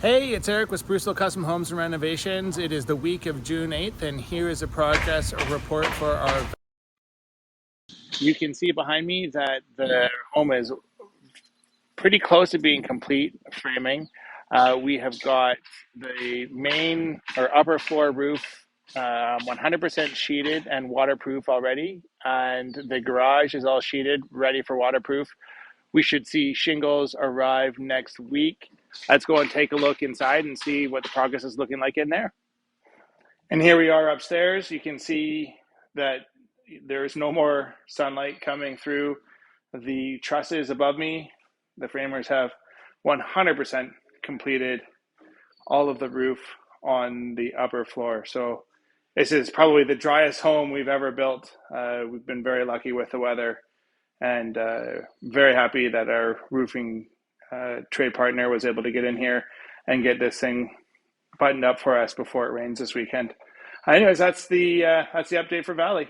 Hey, it's Eric with Sprucehill Custom Homes and Renovations. It is the week of June 8th, and here is a progress report for our. You can see behind me that the home is pretty close to being complete framing. We have got the main or upper floor roof 100% sheeted and waterproof already, and the garage is all sheeted, ready for waterproof. We should see shingles arrive next week. Let's go and take a look inside and see what the progress is looking like in there. And here we are upstairs. You can see that there's no more sunlight coming through the trusses above me. The framers have 100% completed all of the roof on the upper floor. So this is probably the driest home we've ever built. We've been very lucky with the weather, and very happy that our roofing trade partner was able to get in here and get this thing buttoned up for us before it rains this weekend. Anyways, that's the update for Valley.